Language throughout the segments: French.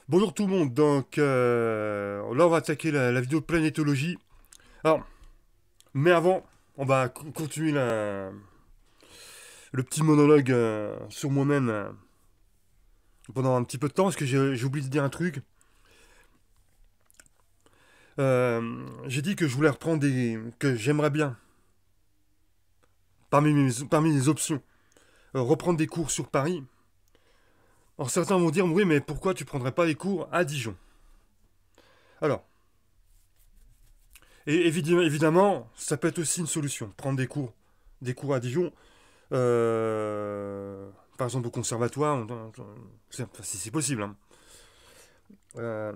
Bonjour tout le monde, donc là on va attaquer la vidéo de planétologie. Alors, mais avant, on va continuer le petit monologue sur moi-même pendant un petit peu de temps, parce que j'ai oublié de dire un truc. J'ai dit que je voulais reprendre que j'aimerais bien, parmi les options, reprendre des cours sur Paris. Alors certains vont dire, oui mais pourquoi tu prendrais pas les cours à Dijon? Alors, et évidemment, ça peut être aussi une solution, prendre des cours à Dijon. Par exemple au conservatoire, c'est possible, hein. Euh,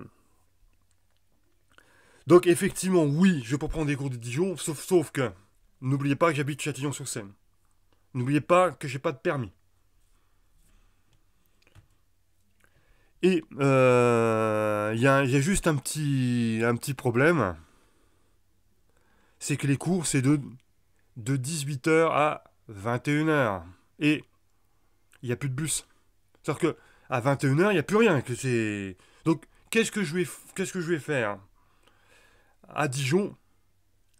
donc effectivement, oui, je peux prendre des cours de Dijon, sauf que n'oubliez pas que j'habite Châtillon-sur-Seine. N'oubliez pas que j'ai pas de permis. Et il y a juste un petit problème, c'est que les cours c'est de 18h à 21h. Et il n'y a plus de bus. C'est-à-dire que à 21h, il n'y a plus rien. Donc qu'est-ce que je vais faire à Dijon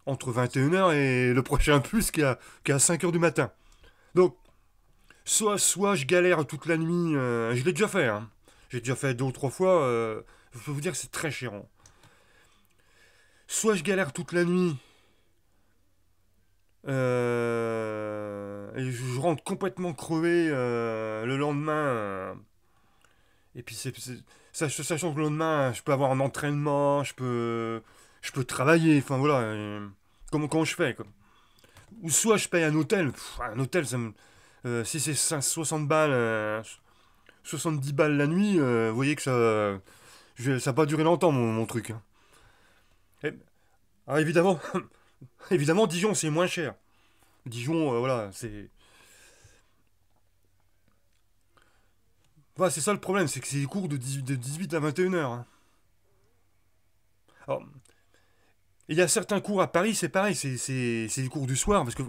entre 21h et le prochain bus qui est à 5h du matin? Donc, soit je galère toute la nuit, je l'ai déjà fait, hein. J'ai déjà fait 2 ou 3 fois, je peux vous dire que c'est très chiant. Soit je galère toute la nuit, et je rentre complètement crevé le lendemain, et puis sachant que le lendemain, je peux avoir un entraînement, je peux travailler, enfin voilà, comment je fais, quoi. Ou soit je paye un hôtel. Un hôtel, si c'est 60 balles, 70 balles la nuit, vous voyez que ça va pas durer longtemps, mon truc, hein. Et- alors évidemment, évidemment, Dijon, c'est moins cher. Dijon, voilà, voilà, c'est ça le problème, c'est que c'est des cours de 18 à 21 heures, hein. Alors, il y a certains cours à Paris, c'est pareil, c'est des cours du soir, parce que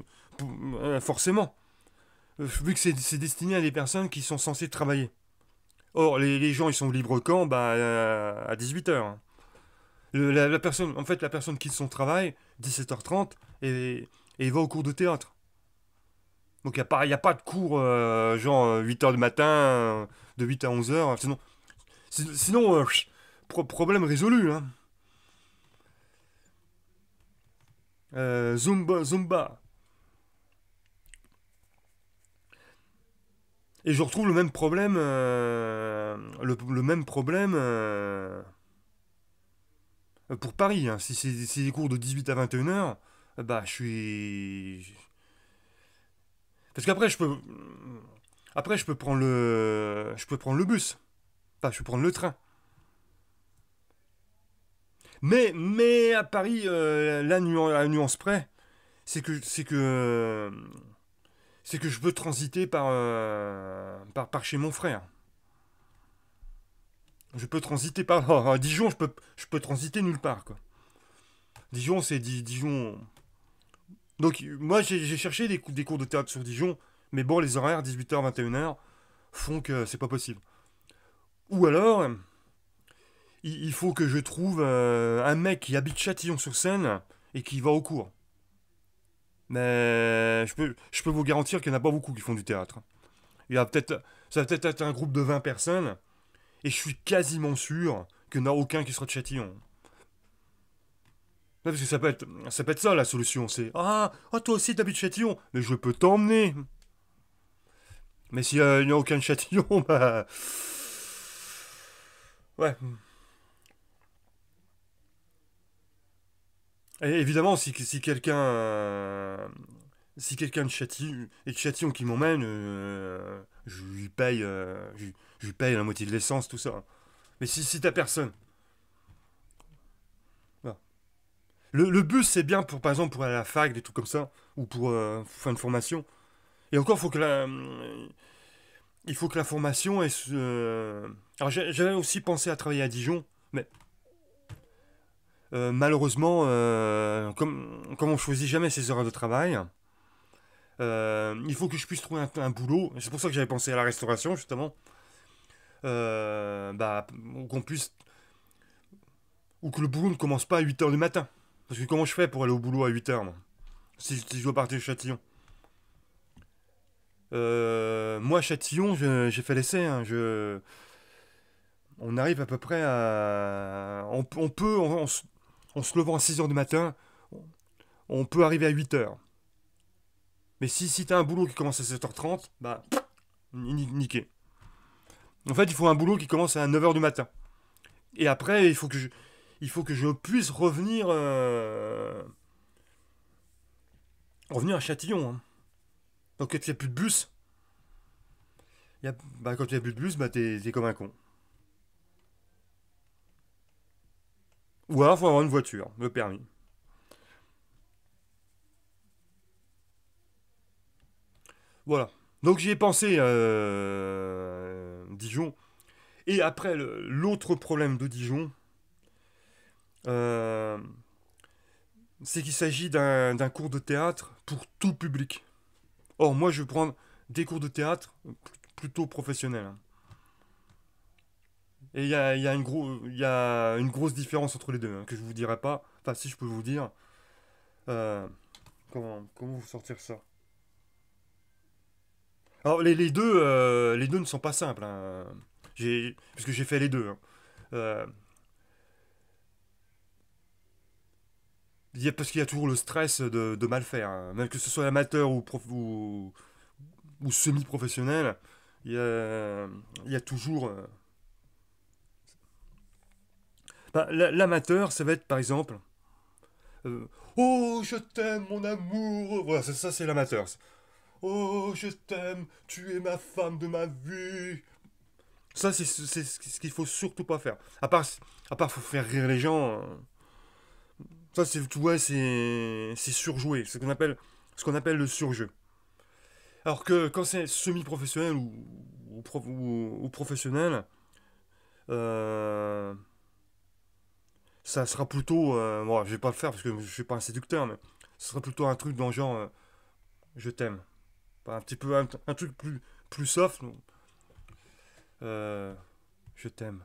forcément, vu que c'est destiné à des personnes qui sont censées travailler. Or, les gens, ils sont libres quand? Bah, à 18h, hein. La personne, en fait, la personne quitte son travail, 17h30, et va au cours de théâtre. Donc, il y a pas de cours, genre 8h du matin, de 8 à 11h. Sinon, problème résolu, hein. Zumba, Zumba. Et je retrouve le même problème, le même problème pour Paris, hein. Si c'est des cours de 18 à 21h, bah je suis. Parce qu'après je peux prendre le bus. Enfin, je peux prendre le train. Mais à Paris, la nuance près, c'est que je peux transiter par chez mon frère. Je peux transiter par là. À Dijon, je peux transiter nulle part, quoi. Dijon, c'est Dijon. Donc, moi, j'ai cherché des cours de théâtre sur Dijon, mais bon, les horaires 18h, 21h font que c'est pas possible. Ou alors, il faut que je trouve un mec qui habite Châtillon-sur-Seine et qui va au cours. Mais je peux vous garantir qu'il n'y en a pas beaucoup qui font du théâtre. Ça va peut-être être un groupe de 20 personnes, et je suis quasiment sûr qu'il n'y en a aucun qui sera de Châtillon. Parce que ça peut être ça la solution, c'est ah, toi aussi t'habites Châtillon, mais je peux t'emmener. Mais s'il n'y a aucun de Châtillon, bah. Ouais. Et évidemment, si quelqu'un de Châtillon qui m'emmène, je lui paye la moitié de l'essence, tout ça. Mais si t'as personne. Voilà. Le bus, c'est bien pour, par exemple, pour aller à la fac, des trucs comme ça, ou pour faire une formation. Et encore, il faut que la formation alors j'avais aussi pensé à travailler à Dijon, mais malheureusement, comme on choisit jamais ses heures de travail, il faut que je puisse trouver un boulot. C'est pour ça que j'avais pensé à la restauration, justement. bah, qu'on puisse, ou que le boulot ne commence pas à 8 heures du matin. Parce que comment je fais pour aller au boulot à 8 heures, moi, si je dois partir de Châtillon? Moi, à Châtillon, j'ai fait l'essai, hein, on arrive à peu près à... On peut, en se levant à 6 heures du matin, on peut arriver à 8 heures. Mais si t'as un boulot qui commence à 7h30, bah, niqué. En fait, il faut un boulot qui commence à 9 heures du matin. Et après, il faut que je puisse revenir à Châtillon, hein. Donc, quand il n'y a plus de bus, quand il n'y a plus de bus, bah, t'es comme un con. Ou alors, il faut avoir une voiture, le permis. Voilà. Donc, j'y ai pensé, Dijon. Et après, l'autre problème de Dijon, euh, c'est qu'il s'agit d'un cours de théâtre pour tout public. Or, moi, je vais prendre des cours de théâtre plutôt professionnels, hein. Et il y a une grosse différence entre les deux, hein, que je vous dirai pas. Enfin, si je peux vous dire. Euh, comment vous sortir ça? Alors, les deux ne sont pas simples, hein. Parce que j'ai fait les deux, hein. Euh, Parce qu'il y a toujours le stress de mal faire, hein. Même que ce soit amateur ou semi-professionnel, il y a toujours. L'amateur, ça va être par exemple. Oh, je t'aime, mon amour. Voilà, ça c'est l'amateur. Oh, je t'aime, tu es ma femme de ma vie. Ça, c'est ce qu'il faut surtout pas faire. Faut faire rire les gens, hein. Ça, ouais, c'est surjoué. Ce qu'on appelle le surjeu. Alors que quand c'est semi-professionnel ou professionnel, euh, ça sera plutôt. Bon, je vais pas le faire parce que je suis pas un séducteur, mais ce sera plutôt un truc dans le genre je t'aime. Un petit peu un truc plus soft. Euh, je t'aime.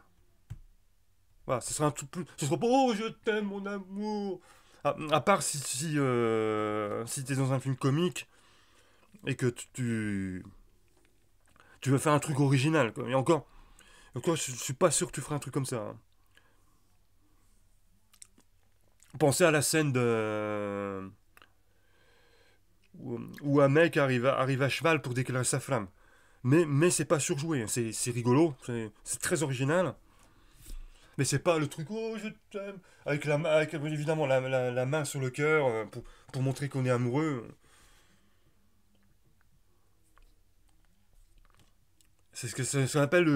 Voilà, ce sera un truc plus. Ce sera pas oh je t'aime mon amour. À part si t'es dans un film comique et que tu veux faire un truc original, quoi. Et encore, je suis pas sûr que tu feras un truc comme ça, hein. Pensez à la scène où un mec arrive à cheval pour déclarer sa flamme. Mais c'est pas surjoué, hein. C'est rigolo, c'est très original. Mais c'est pas le truc, oh je t'aime, avec évidemment la main sur le cœur pour montrer qu'on est amoureux. C'est ce qu'on appelle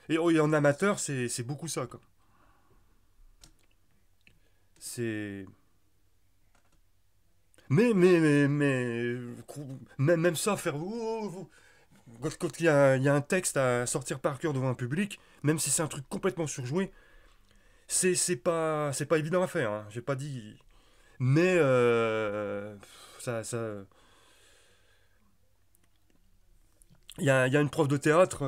et en amateur, c'est beaucoup ça, quoi. C'est. Même ça, faire. Quand il y a un texte à sortir par cœur devant un public, même si c'est un truc complètement surjoué, c'est pas évident à faire, hein. J'ai pas dit. Mais ça, il y a une prof de théâtre,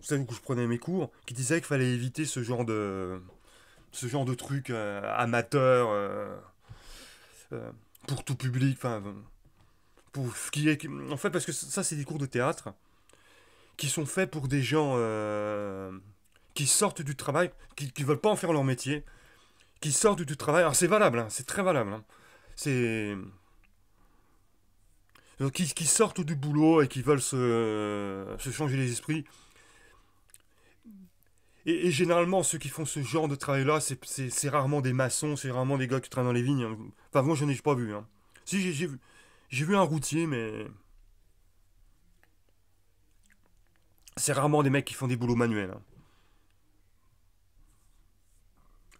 celle où je prenais mes cours, qui disait qu'il fallait éviter ce genre de truc amateur euh, pour tout public. Enfin, en fait, parce que ça, c'est des cours de théâtre qui sont faits pour des gens qui sortent du travail, qui veulent pas en faire leur métier, qui sortent du travail. Alors c'est valable, hein, c'est très valable, hein. C'est qui sortent du boulot et qui veulent se changer les esprits. Et généralement, ceux qui font ce genre de travail-là, c'est rarement des maçons, c'est rarement des gars qui travaillent dans les vignes, hein. Enfin, moi, je n'en ai pas vu, hein. Si, j'ai vu un routier, mais c'est rarement des mecs qui font des boulots manuels, hein.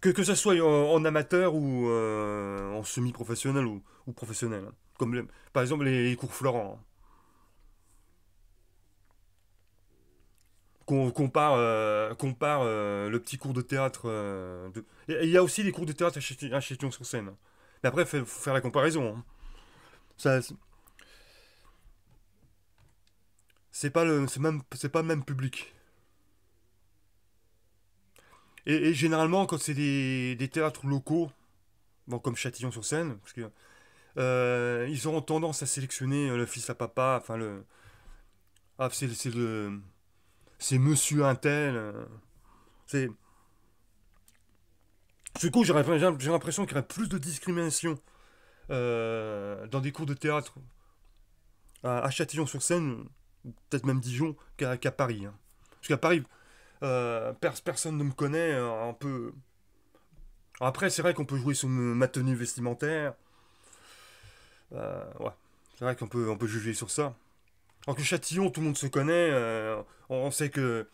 Que ce soit en amateur ou en semi-professionnel ou professionnel, hein. Comme par exemple les cours Florent, hein. Compare le petit cours de théâtre. Et il y a aussi des cours de théâtre à Châtillon-sur-Seine, hein. Mais après, il faut faire la comparaison, hein. Ça, c'est pas le même public. Et généralement, quand c'est des théâtres locaux, bon, comme Châtillon-sur-Seine, parce que ils auront tendance à sélectionner le fils à papa, enfin ah, c'est Monsieur Untel. C'est, du coup, j'ai l'impression qu'il y aurait plus de discrimination dans des cours de théâtre à Châtillon-sur-Seine, ou peut-être même Dijon, qu'à Paris, hein. Parce qu'à Paris, personne ne me connaît. Un peu. Après, c'est vrai qu'on peut jouer sur ma tenue vestimentaire. Ouais. C'est vrai on peut juger sur ça. Alors que Châtillon, tout le monde se connaît. On sait que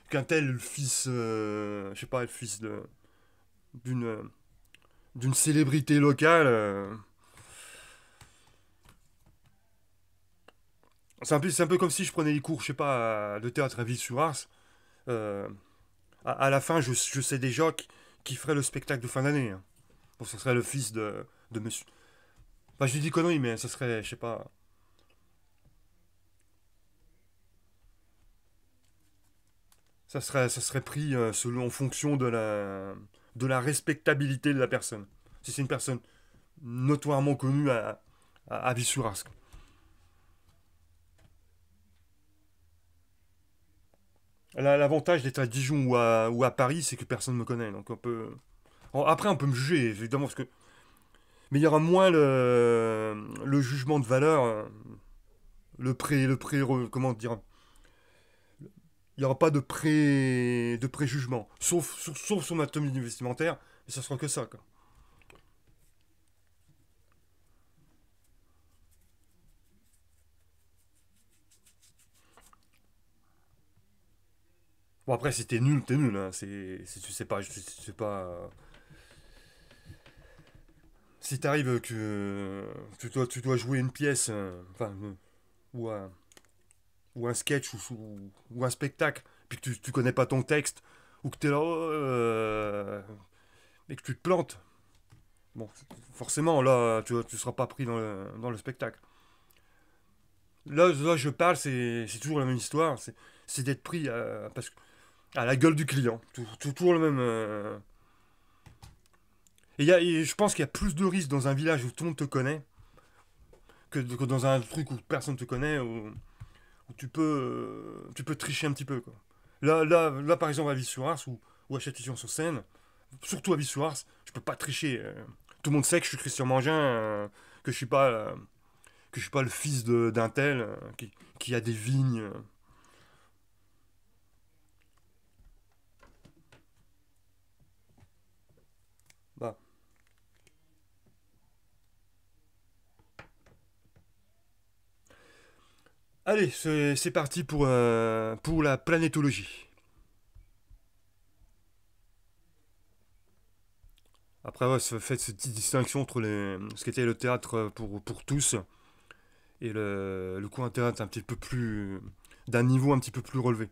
qu'un tel, le fils, je sais pas, le fils d'une d'une célébrité locale. C'est un peu comme si je prenais les cours, je sais pas, de théâtre à Ville-sur-Ars. Euh, à la fin, je sais déjà qui ferait le spectacle de fin d'année, hein. Bon, ce serait le fils de monsieur. Enfin, je dis conneries, mais ça serait, je sais pas. Ça serait pris selon, en fonction de la respectabilité de la personne. Si c'est une personne notoirement connue à Viss-sur-Ars. L'avantage d'être à Dijon ou à Paris, c'est que personne ne me connaît. Donc on peut. Après, on peut me juger, évidemment, parce que. Mais il y aura moins le jugement de valeur, comment dire, il n'y aura pas de préjugement, sauf sur ma tenue vestimentaire, mais ça sera que ça, quoi. Bon, après, si t'es nul, hein. Tu sais pas, si t'arrives que tu dois jouer une pièce, ou un, ou un sketch, ou un spectacle, puis que tu connais pas ton texte, ou que t'es là, et que tu te plantes, bon, forcément, là, tu seras pas pris dans le spectacle. Là, je parle, c'est toujours la même histoire, c'est d'être pris à la gueule du client. Toujours le même. Et je pense qu'il y a plus de risques dans un village où tout le monde te connaît que dans un truc où personne ne te connaît, où tu peux tricher un petit peu, quoi. Là par exemple, à Viss-sur-Ars ou à Châtillon-sur-Seine, surtout à Viss-sur-Ars, je peux pas tricher. Tout le monde sait que je suis Christian Mangin, que je suis pas le fils d'un tel qui a des vignes. Bah. Allez, c'est parti pour la planétologie. Après, ouais, ça fait cette petite distinction entre ce qu'était le théâtre pour tous et le cours un théâtre un petit peu plus. D'un niveau un petit peu plus relevé.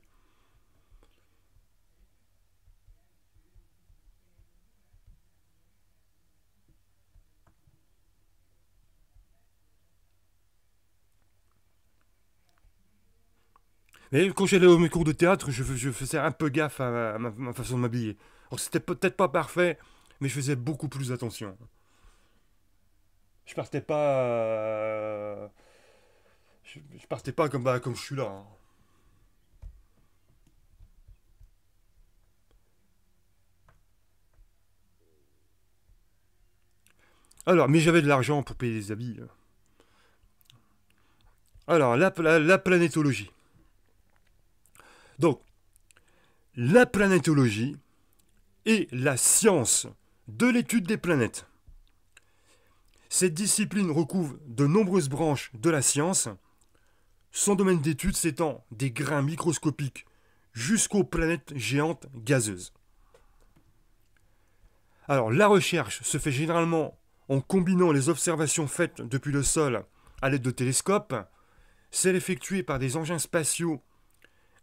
Mais quand j'allais au mes cours de théâtre, je faisais un peu gaffe à ma façon de m'habiller. Alors, c'était peut-être pas parfait, mais je faisais beaucoup plus attention. Je partais pas. Je partais pas comme, comme je suis là, hein. Alors, mais j'avais de l'argent pour payer les habits. Alors, la planétologie. Donc, la planétologie est la science de l'étude des planètes. Cette discipline recouvre de nombreuses branches de la science. Son domaine d'étude s'étend des grains microscopiques jusqu'aux planètes géantes gazeuses. Alors, la recherche se fait généralement en combinant les observations faites depuis le sol à l'aide de télescopes, celles effectuées par des engins spatiaux,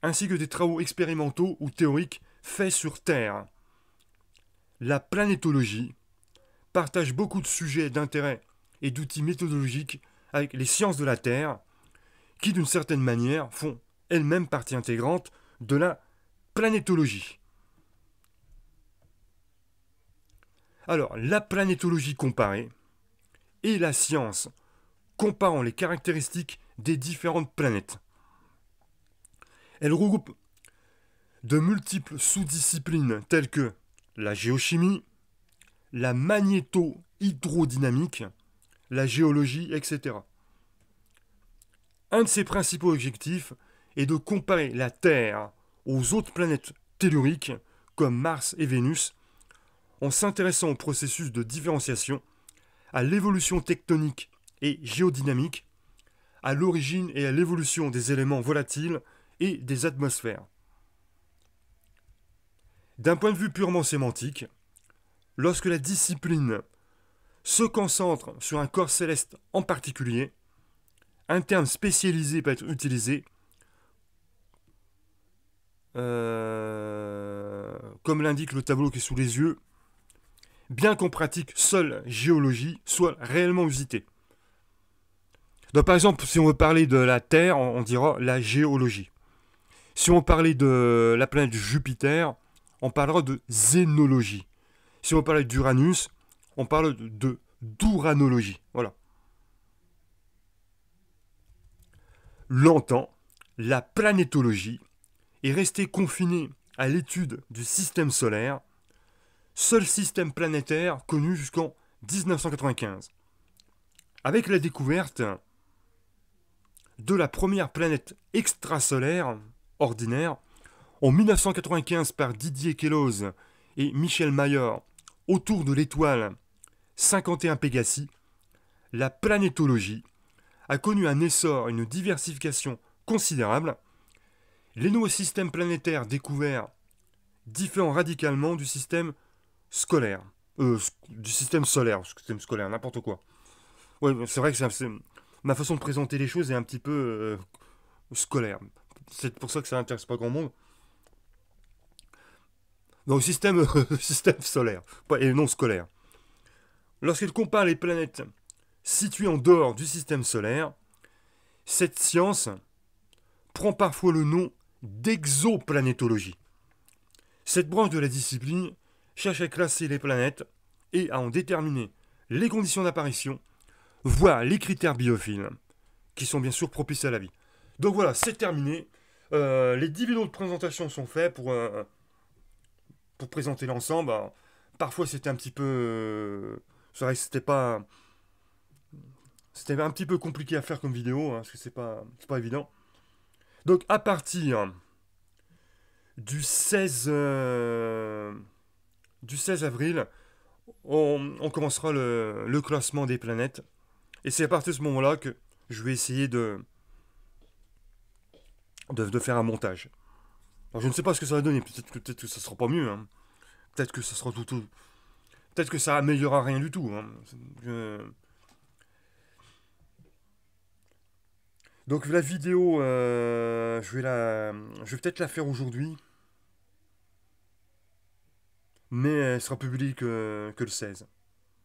ainsi que des travaux expérimentaux ou théoriques faits sur Terre. La planétologie partage beaucoup de sujets d'intérêt et d'outils méthodologiques avec les sciences de la Terre, qui d'une certaine manière font elle-même partie intégrante de la planétologie. Alors, la planétologie comparée est la science comparant les caractéristiques des différentes planètes. Elle regroupe de multiples sous-disciplines telles que la géochimie, la magnéto-hydrodynamique, la géologie, etc. Un de ses principaux objectifs est de comparer la Terre aux autres planètes telluriques comme Mars et Vénus en s'intéressant au processus de différenciation, à l'évolution tectonique et géodynamique, à l'origine et à l'évolution des éléments volatiles et des atmosphères. D'un point de vue purement sémantique, lorsque la discipline se concentre sur un corps céleste en particulier, un terme spécialisé peut être utilisé, comme l'indique le tableau qui est sous les yeux, bien qu'en pratique seule géologie soit réellement usitée. Donc par exemple, si on veut parler de la Terre, on dira la géologie. Si on parlait de la planète Jupiter, on parlera de zénologie. Si on parlait d'Uranus, on parle d'uranologie. Voilà. Longtemps, la planétologie est restée confinée à l'étude du système solaire, seul système planétaire connu jusqu'en 1995. Avec la découverte de la première planète extrasolaire ordinaire, en 1995 par Didier Queloz et Michel Mayor, autour de l'étoile 51 Pégasi, la planétologie a connu un essor et une diversification considérable. Les nouveaux systèmes planétaires découverts diffèrent radicalement du système scolaire. Du système solaire, n'importe quoi. Ouais, c'est vrai que ma façon de présenter les choses est un petit peu scolaire. C'est pour ça que ça n'intéresse pas grand monde. Donc, système, système solaire, et non scolaire. Lorsqu'elle compare les planètes situées en dehors du système solaire, cette science prend parfois le nom d'exoplanétologie. Cette branche de la discipline cherche à classer les planètes et à en déterminer les conditions d'apparition, voire les critères biophiles, qui sont bien sûr propices à la vie. Donc voilà, c'est terminé. Les 10 vidéos de présentation sont faits pour présenter l'ensemble. Alors, parfois c'était un petit peu... c'est vrai que c'était un petit peu compliqué à faire comme vidéo, hein, parce que c'est pas évident. Donc à partir du 16, du 16 avril, on commencera le classement des planètes. Et c'est à partir de ce moment-là que je vais essayer de faire un montage. Alors je ne sais pas ce que ça va donner, peut-être que ça sera pas mieux. Hein. Peut-être que ça sera tout. Peut-être que ça améliorera rien du tout. Hein. Donc la vidéo, je vais peut-être la faire aujourd'hui, mais elle sera publiée que le 16.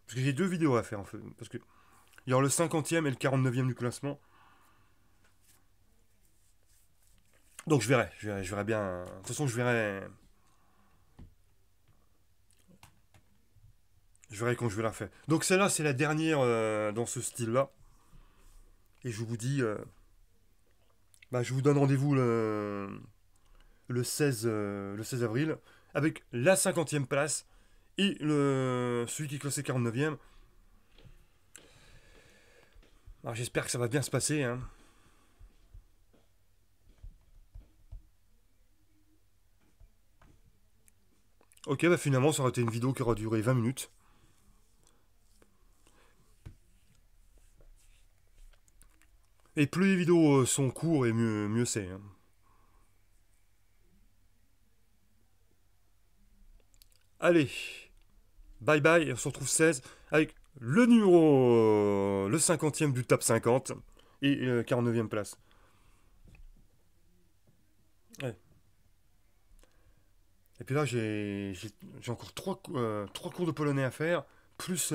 Parce que j'ai deux vidéos à faire en fait. Parce que il y aura le 50e et le 49e du classement. Donc je verrai bien. De toute façon, je verrai quand je vais la faire. Donc celle-là, c'est la dernière dans ce style-là. Et je vous dis, je vous donne rendez-vous le 16 avril avec la 50e place et celui qui est classé 49e. Alors j'espère que ça va bien se passer. Hein. Ok, finalement, ça aurait été une vidéo qui aura duré 20 minutes. Et plus les vidéos sont courtes, et mieux c'est. Hein. Allez, bye bye, on se retrouve 16 avec le numéro, le 50e du top 50 et 49e place. Ouais. Et puis là, j'ai encore trois cours de polonais à faire, plus,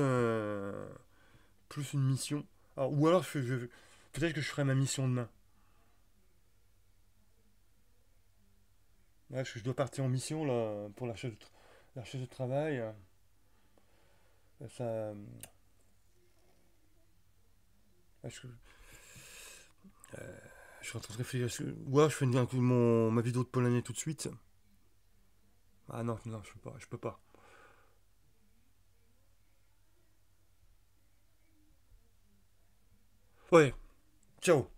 plus une mission. Alors, ou alors, peut-être que je ferai ma mission demain. Ouais, je dois partir en mission là pour la recherche de travail. Ça, je, je suis en train de réfléchir. Ouais, je fais ma vidéo de Polonais tout de suite. Ah non, non, je peux pas, je peux pas. Ouais, ciao.